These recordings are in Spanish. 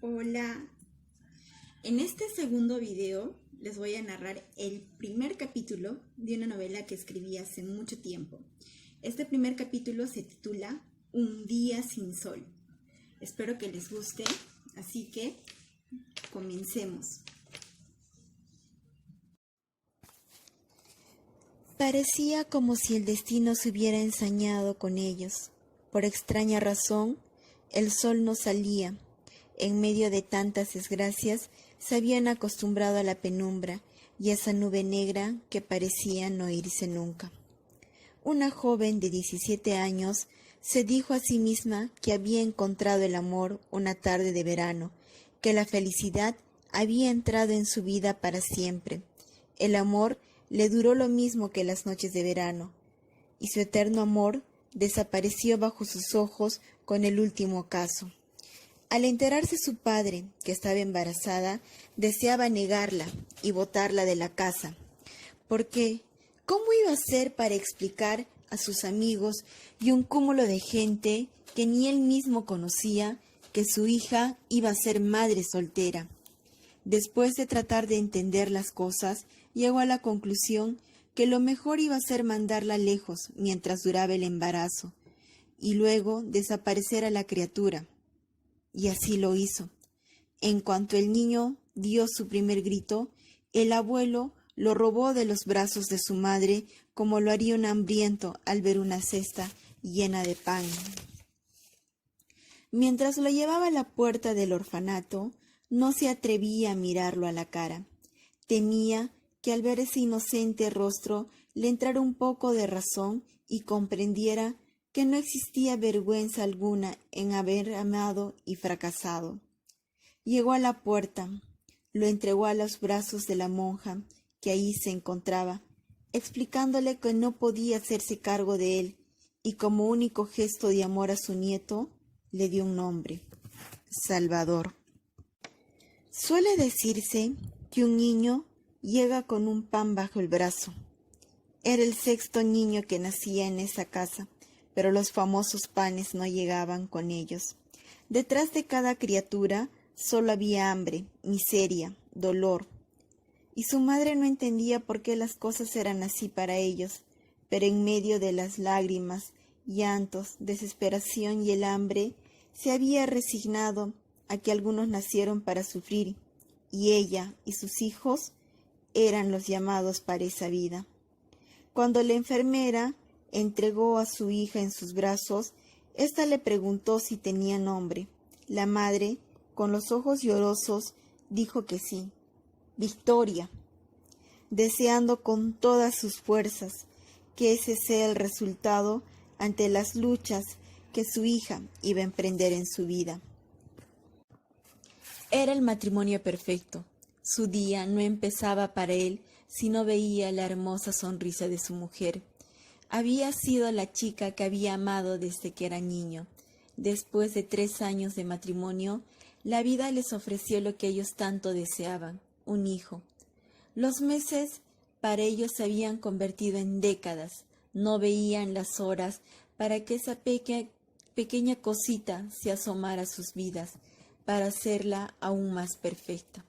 Hola, en este segundo video les voy a narrar el primer capítulo de una novela que escribí hace mucho tiempo. Este primer capítulo se titula Un día sin sol. Espero que les guste, así que comencemos. Parecía como si el destino se hubiera ensañado con ellos. Por extraña razón, el sol no salía. En medio de tantas desgracias, se habían acostumbrado a la penumbra y a esa nube negra que parecía no irse nunca. Una joven de 17 años se dijo a sí misma que había encontrado el amor una tarde de verano, que la felicidad había entrado en su vida para siempre. El amor le duró lo mismo que las noches de verano, y su eterno amor desapareció bajo sus ojos con el último ocaso. Al enterarse su padre que estaba embarazada, deseaba negarla y botarla de la casa, porque ¿cómo iba a ser para explicar a sus amigos y un cúmulo de gente que ni él mismo conocía que su hija iba a ser madre soltera? Después de tratar de entender las cosas, llegó a la conclusión que lo mejor iba a ser mandarla lejos mientras duraba el embarazo, y luego desaparecer a la criatura. Y así lo hizo. En cuanto el niño dio su primer grito, el abuelo lo robó de los brazos de su madre como lo haría un hambriento al ver una cesta llena de pan. Mientras lo llevaba a la puerta del orfanato, no se atrevía a mirarlo a la cara. Temía que al ver ese inocente rostro le entrara un poco de razón y comprendiera que no existía vergüenza alguna en haber amado y fracasado. Llegó a la puerta, lo entregó a los brazos de la monja que ahí se encontraba, explicándole que no podía hacerse cargo de él, y como único gesto de amor a su nieto, le dio un nombre: Salvador. Suele decirse que un niño llega con un pan bajo el brazo. Era el sexto niño que nacía en esa casa, pero los famosos panes no llegaban con ellos. Detrás de cada criatura solo había hambre, miseria, dolor. Y su madre no entendía por qué las cosas eran así para ellos, pero en medio de las lágrimas, llantos, desesperación y el hambre, se había resignado a que algunos nacieron para sufrir, y ella y sus hijos eran los llamados para esa vida. Cuando la enfermera entregó a su hija en sus brazos, ésta le preguntó si tenía nombre. La madre, con los ojos llorosos, dijo que sí: Victoria, deseando con todas sus fuerzas que ese sea el resultado ante las luchas que su hija iba a emprender en su vida. Era el matrimonio perfecto. Su día no empezaba para él si no veía la hermosa sonrisa de su mujer. Había sido la chica que había amado desde que era niño. Después de 3 años de matrimonio, la vida les ofreció lo que ellos tanto deseaban: un hijo. Los meses para ellos se habían convertido en décadas. No veían las horas para que esa pequeña cosita se asomara a sus vidas, para hacerla aún más perfecta.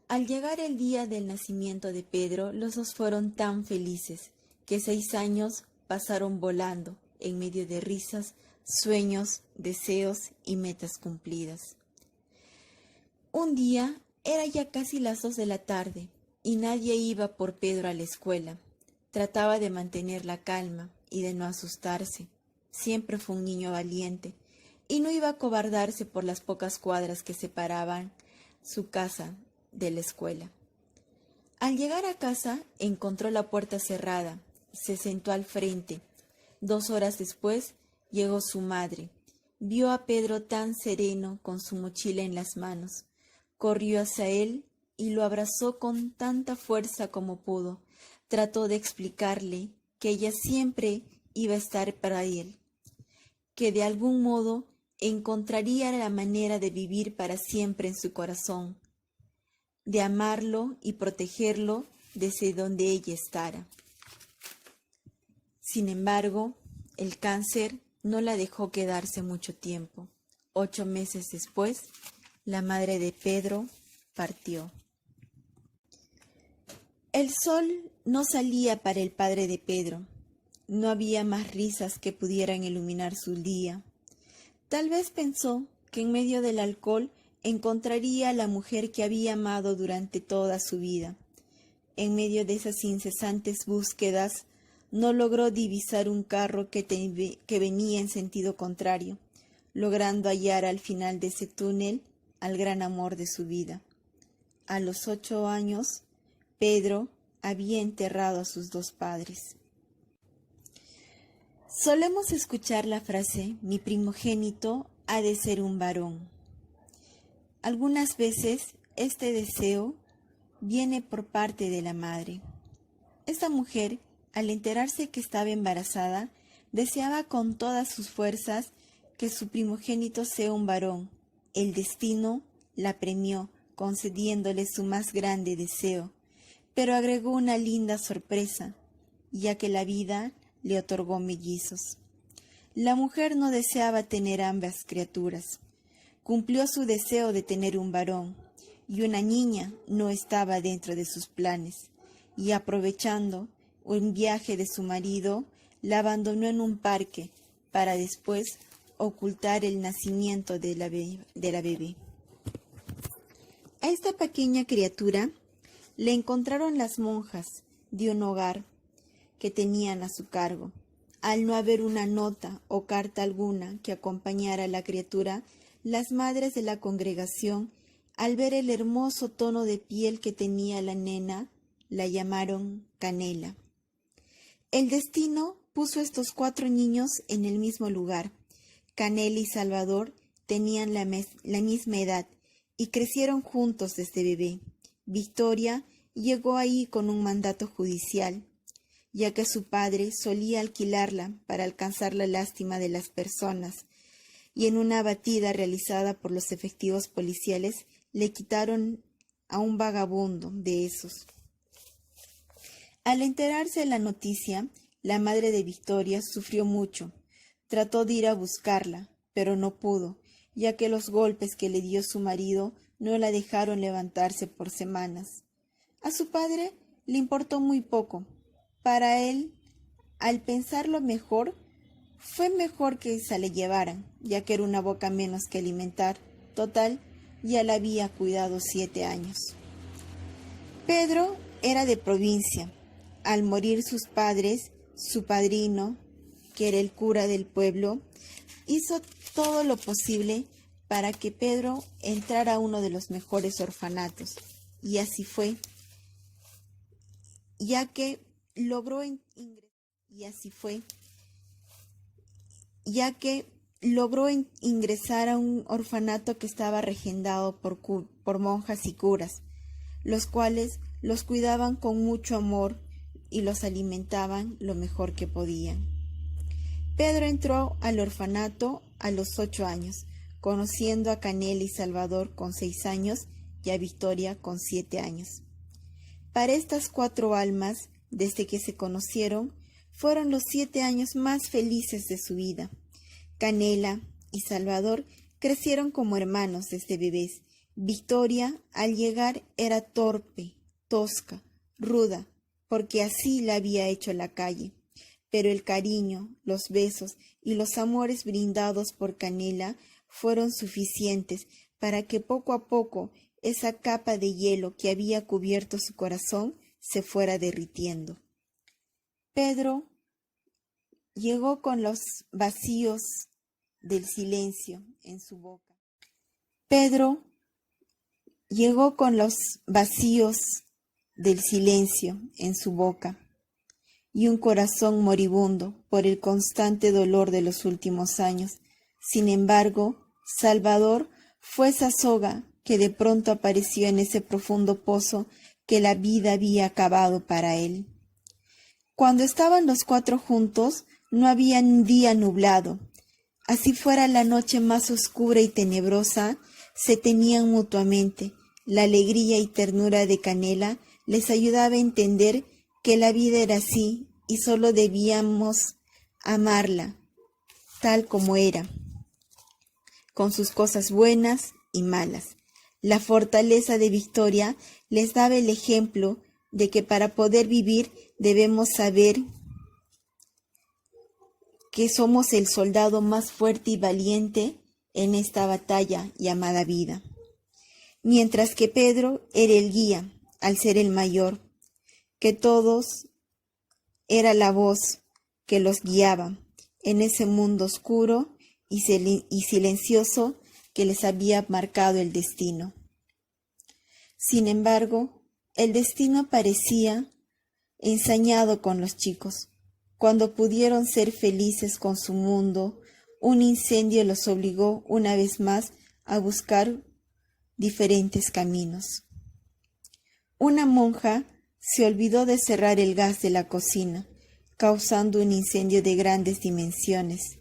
Al llegar el día del nacimiento de Pedro, los dos fueron tan felices que 6 años pasaron volando en medio de risas, sueños, deseos y metas cumplidas. Un día era ya casi las 2 de la tarde y nadie iba por Pedro a la escuela. Trataba de mantener la calma y de no asustarse. Siempre fue un niño valiente y no iba a acobardarse por las pocas cuadras que separaban su casa de la escuela. Al llegar a casa, encontró la puerta cerrada. Se sentó al frente. 2 horas después llegó su madre. Vio a Pedro tan sereno con su mochila en las manos. Corrió hacia él y lo abrazó con tanta fuerza como pudo. Trató de explicarle que ella siempre iba a estar para él, que de algún modo encontraría la manera de vivir para siempre en su corazón, de amarlo y protegerlo desde donde ella estará. Sin embargo, el cáncer no la dejó quedarse mucho tiempo. 8 meses después, la madre de Pedro, partió. El sol no salía para el padre de Pedro. No había más risas que pudieran iluminar su día. Tal vez pensó que en medio del alcohol encontraría a la mujer que había amado durante toda su vida. En medio de esas incesantes búsquedas, no logró divisar un carro que venía en sentido contrario, logrando hallar al final de ese túnel al gran amor de su vida. A los 8 años, Pedro había enterrado a sus 2 padres. Solemos escuchar la frase, mi primogénito ha de ser un varón. Algunas veces este deseo viene por parte de la madre. Esta mujer, al enterarse que estaba embarazada, deseaba con todas sus fuerzas que su primogénito sea un varón. El destino la premió, concediéndole su más grande deseo, pero agregó una linda sorpresa, ya que la vida le otorgó mellizos. La mujer no deseaba tener ambas criaturas. Cumplió su deseo de tener un varón, y una niña no estaba dentro de sus planes, y aprovechando un viaje de su marido, la abandonó en un parque para después ocultar el nacimiento de la bebé. A esta pequeña criatura le encontraron las monjas de un hogar que tenían a su cargo. Al no haber una nota o carta alguna que acompañara a la criatura, las madres de la congregación, al ver el hermoso tono de piel que tenía la nena, la llamaron Canela. El destino puso a estos 4 niños en el mismo lugar. Canela y Salvador tenían la misma edad y crecieron juntos desde bebé. Victoria llegó ahí con un mandato judicial, ya que su padre solía alquilarla para alcanzar la lástima de las personas, y en una batida realizada por los efectivos policiales le quitaron a un vagabundo de esos. Al enterarse de la noticia, la madre de Victoria sufrió mucho. Trató de ir a buscarla, pero no pudo, ya que los golpes que le dio su marido no la dejaron levantarse por semanas. A su padre le importó muy poco. Para él, al pensarlo mejor, fue mejor que se le llevaran, ya que era una boca menos que alimentar. Total, ya la había cuidado 7 años. Pedro era de provincia. Al morir sus padres, su padrino, que era el cura del pueblo, hizo todo lo posible para que Pedro entrara a uno de los mejores orfanatos. Y así fue, ya que logró ingresar a un orfanato que estaba regendado por monjas y curas, los cuales los cuidaban con mucho amor y los alimentaban lo mejor que podían. Pedro entró al orfanato a los 8 años, conociendo a Canela y Salvador con 6 años y a Victoria con 7 años. Para estas 4 almas, desde que se conocieron, fueron los 7 años más felices de su vida. Canela y Salvador crecieron como hermanos desde bebés. Victoria, al llegar, era torpe, tosca, ruda, porque así la había hecho la calle. Pero el cariño, los besos y los amores brindados por Canela fueron suficientes para que poco a poco esa capa de hielo que había cubierto su corazón se fuera derritiendo. Pedro llegó con los vacíos del silencio en su boca. Pedro llegó con los vacíos del silencio en su boca y un corazón moribundo por el constante dolor de los últimos años. Sin embargo, Salvador fue esa soga que de pronto apareció en ese profundo pozo que la vida había acabado para él. Cuando estaban los 4 juntos, no había un día nublado. Así fuera la noche más oscura y tenebrosa, se tenían mutuamente. La alegría y ternura de Canela les ayudaba a entender que la vida era así y solo debíamos amarla tal como era, con sus cosas buenas y malas. La fortaleza de Victoria les daba el ejemplo de que para poder vivir debemos saber que somos el soldado más fuerte y valiente en esta batalla llamada vida. Mientras que Pedro era el guía, al ser el mayor, que todos era la voz que los guiaba en ese mundo oscuro y silencioso que les había marcado el destino. Sin embargo, el destino parecía ensañado con los chicos. Cuando pudieron ser felices con su mundo, un incendio los obligó una vez más a buscar diferentes caminos. Una monja se olvidó de cerrar el gas de la cocina, causando un incendio de grandes dimensiones.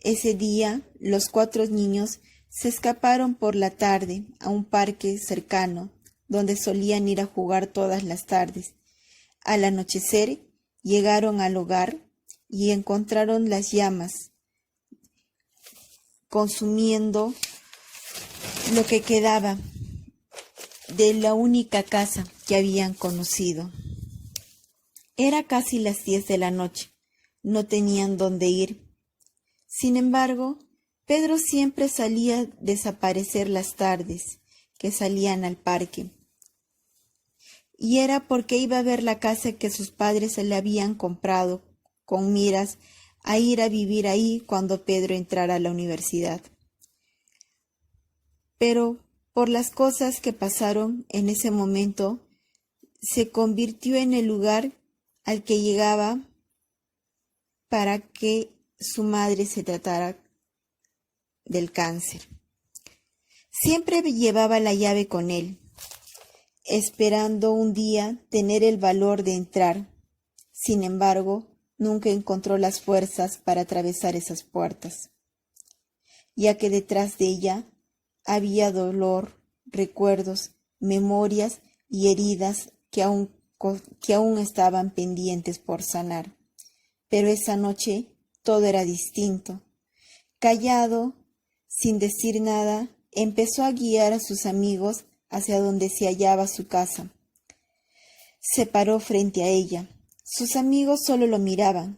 Ese día, los 4 niños se escaparon por la tarde a un parque cercano, donde solían ir a jugar todas las tardes. Al anochecer, llegaron al hogar y encontraron las llamas consumiendo lo que quedaba de la única casa que habían conocido. Era casi las 10 de la noche. No tenían dónde ir. Sin embargo, Pedro siempre salía a desaparecer las tardes que salían al parque. Y era porque iba a ver la casa que sus padres se le habían comprado con miras a ir a vivir ahí cuando Pedro entrara a la universidad. Pero por las cosas que pasaron en ese momento, se convirtió en el lugar al que llegaba para que su madre se tratara del cáncer. Siempre llevaba la llave con él, esperando un día tener el valor de entrar. Sin embargo, nunca encontró las fuerzas para atravesar esas puertas, ya que detrás de ella había dolor, recuerdos, memorias y heridas que aún estaban pendientes por sanar. Pero esa noche todo era distinto. Callado, sin decir nada, empezó a guiar a sus amigos hacia donde se hallaba su casa. Se paró frente a ella. Sus amigos solo lo miraban.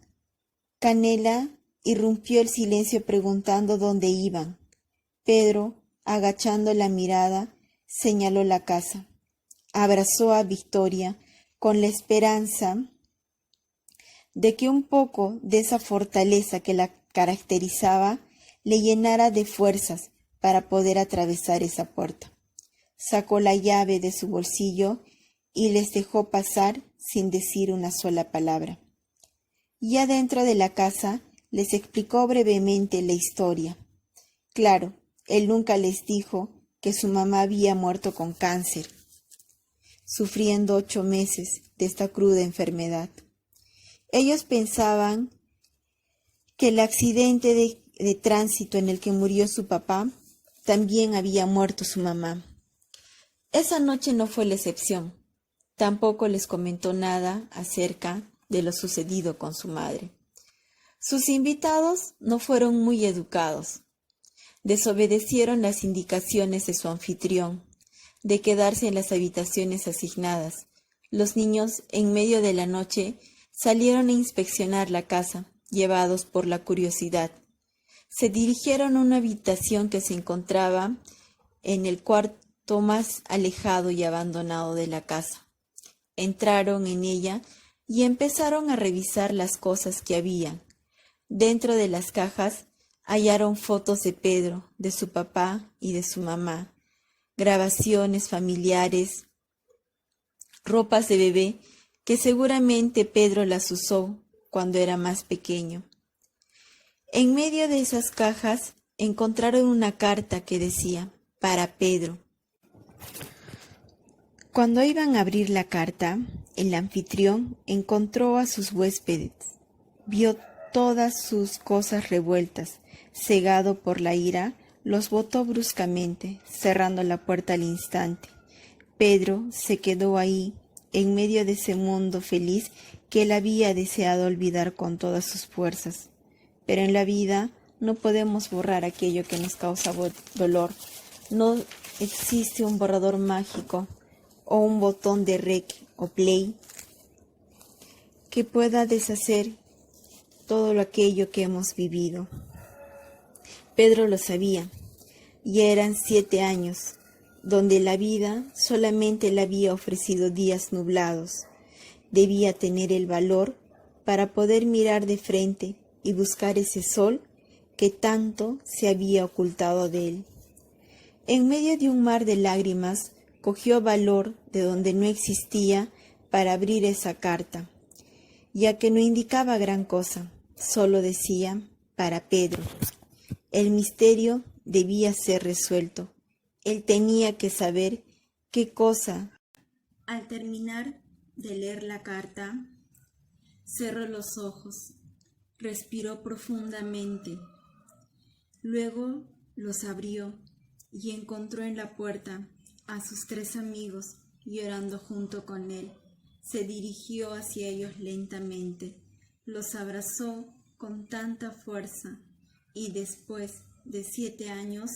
Canela irrumpió el silencio preguntando dónde iban. Pedro, agachando la mirada, señaló la casa. Abrazó a Victoria con la esperanza de que un poco de esa fortaleza que la caracterizaba le llenara de fuerzas para poder atravesar esa puerta. Sacó la llave de su bolsillo y les dejó pasar sin decir una sola palabra. Ya dentro de la casa les explicó brevemente la historia. Claro, él nunca les dijo que su mamá había muerto con cáncer, sufriendo 8 meses de esta cruda enfermedad. Ellos pensaban que el accidente de tránsito en el que murió su papá, también había muerto su mamá. Esa noche no fue la excepción. Tampoco les comentó nada acerca de lo sucedido con su madre. Sus invitados no fueron muy educados. Desobedecieron las indicaciones de su anfitrión de quedarse en las habitaciones asignadas. Los niños, en medio de la noche, salieron a inspeccionar la casa, llevados por la curiosidad. Se dirigieron a una habitación que se encontraba en el cuarto más alejado y abandonado de la casa. Entraron en ella y empezaron a revisar las cosas que había. Dentro de las cajas hallaron fotos de Pedro, de su papá y de su mamá, grabaciones familiares, ropas de bebé que seguramente Pedro las usó cuando era más pequeño. En medio de esas cajas encontraron una carta que decía, para Pedro. Cuando iban a abrir la carta, el anfitrión encontró a sus huéspedes. Vio todas sus cosas revueltas. Cegado por la ira, los botó bruscamente, cerrando la puerta al instante. Pedro se quedó ahí, en medio de ese mundo feliz que él había deseado olvidar con todas sus fuerzas. Pero en la vida no podemos borrar aquello que nos causa dolor. No existe un borrador mágico o un botón de rec o play que pueda deshacer todo lo aquello que hemos vivido. Pedro lo sabía, y eran 7 años, donde la vida solamente le había ofrecido días nublados. Debía tener el valor para poder mirar de frente y buscar ese sol que tanto se había ocultado de él. En medio de un mar de lágrimas, cogió valor de donde no existía para abrir esa carta, ya que no indicaba gran cosa, solo decía para Pedro. El misterio debía ser resuelto. Él tenía que saber qué cosa. Al terminar de leer la carta, cerró los ojos, respiró profundamente, luego los abrió y encontró en la puerta a sus 3 amigos llorando junto con él. Se dirigió hacia ellos lentamente, los abrazó con tanta fuerza y después de 7 años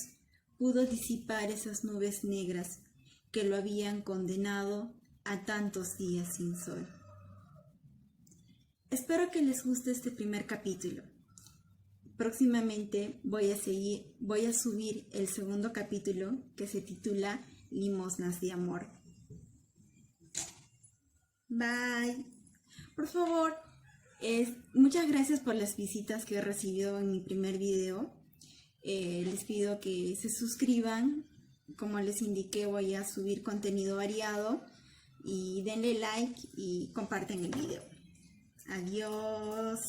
pudo disipar esas nubes negras que lo habían condenado a tantos días sin sol. Espero que les guste este primer capítulo. Próximamente voy a subir el segundo capítulo que se titula Limosnas de Amor. Bye. Por favor, muchas gracias por las visitas que he recibido en mi primer video. Les pido que se suscriban. Como les indiqué, voy a subir contenido variado. Y denle like y compartan el video. Adiós.